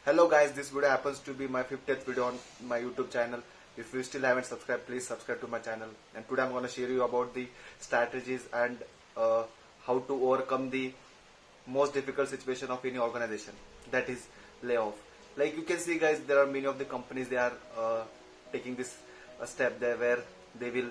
Hello guys, this video happens to be my 50th video on my YouTube channel. If you still haven't subscribed, please subscribe to my channel. And today I'm going to share you about the strategies and how to overcome the most difficult situation of any organization, that is layoff. Like you can see guys, there are many of the companies, they are taking this step there where they will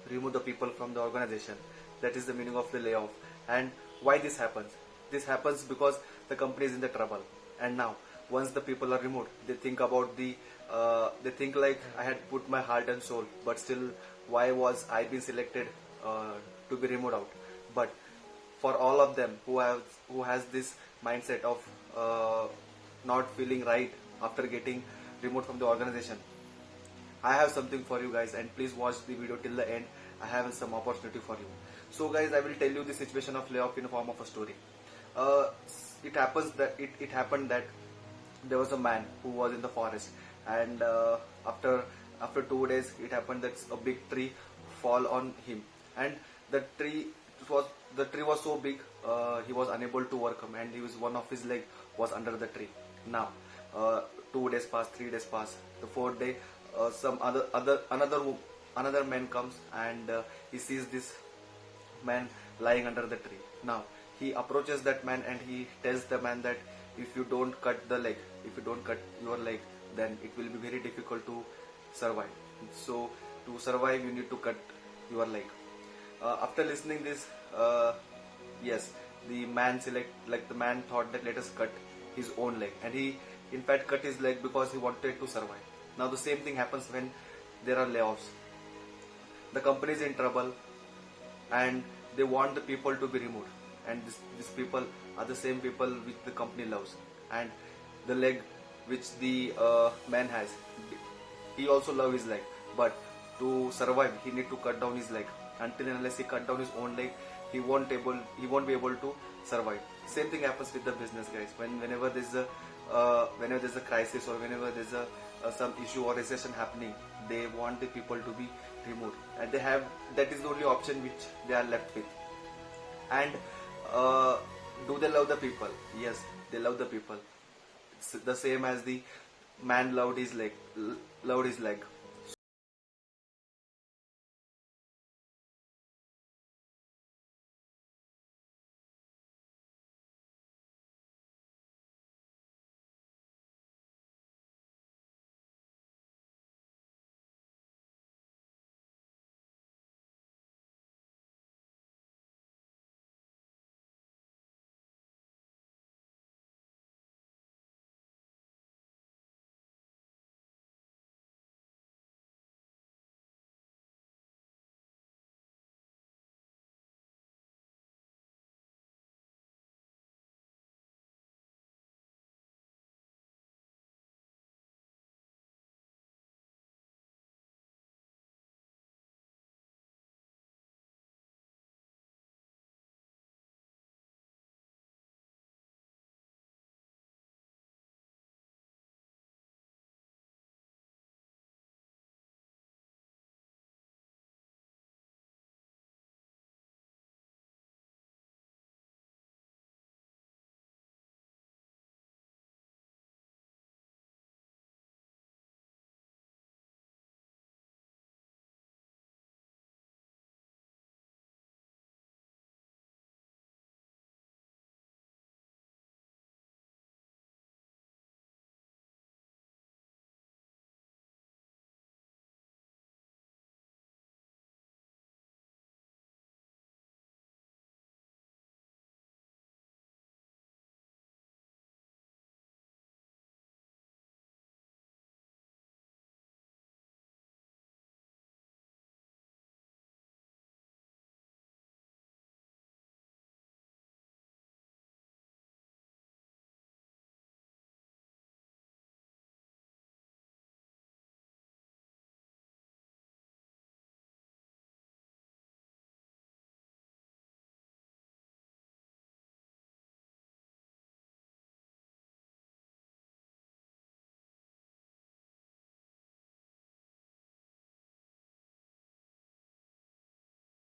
remove the people from the organization. That is the meaning of the layoff. And why this happens? This happens because the company is in the trouble. And now, once the people are removed, they think about they think like, I had put my heart and soul, but still, why was I being selected to be removed out? But for all of them who has this mindset of not feeling right after getting removed from the organization, I have something for you guys, and please watch the video till the end. I have some opportunity for you. So guys, I will tell you the situation of layoff in the form of a story. Uh, it happened that there was a man who was in the forest, and after 2 days, it happened that a big tree fall on him, and the tree was so big, he was unable to work, and one of his leg was under the tree. Now, 2 days pass, 3 days pass. The fourth day, some another man comes, and he sees this man lying under the tree. Now he approaches that man and he tells the man that if you don't cut your leg, then it will be very difficult to survive. So to survive, you need to cut your leg. After listening this, yes, the man thought that let us cut his own leg, and he in fact cut his leg because he wanted to survive. Now the same thing happens when there are layoffs. The company is in trouble, and they want the people to be removed, and these people are the same people which the company loves. And the leg which the man has, he also loves his leg, but to survive he need to cut down his leg. Until and unless he cut down his own leg, he won't be able to survive. Same thing happens with the business guys. Whenever there's a crisis, or whenever there's some issue or recession happening, they want the people to be removed, and that is the only option which they are left with. And do they love the people? Yes, they love the people. It's the same as the man loved his leg.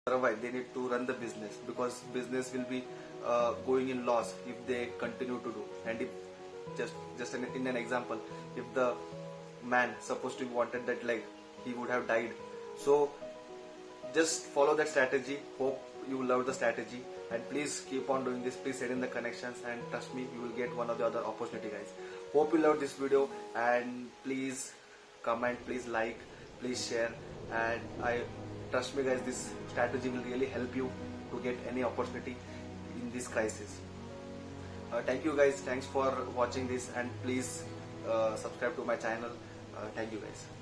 Survive, they need to run the business, because business will be going in loss if they continue to do. And if in an example, if the man supposed to be wanted that leg, he would have died. So just follow that strategy. Hope you love the strategy, and please keep on doing this. Please send in the connections, and trust me, you will get one or the other opportunity, guys. Hope you love this video, and please comment, please like, please share, and I trust me, guys, this strategy will really help you to get any opportunity in this crisis. Thank you, guys. Thanks for watching this, and please subscribe to my channel. Thank you, guys.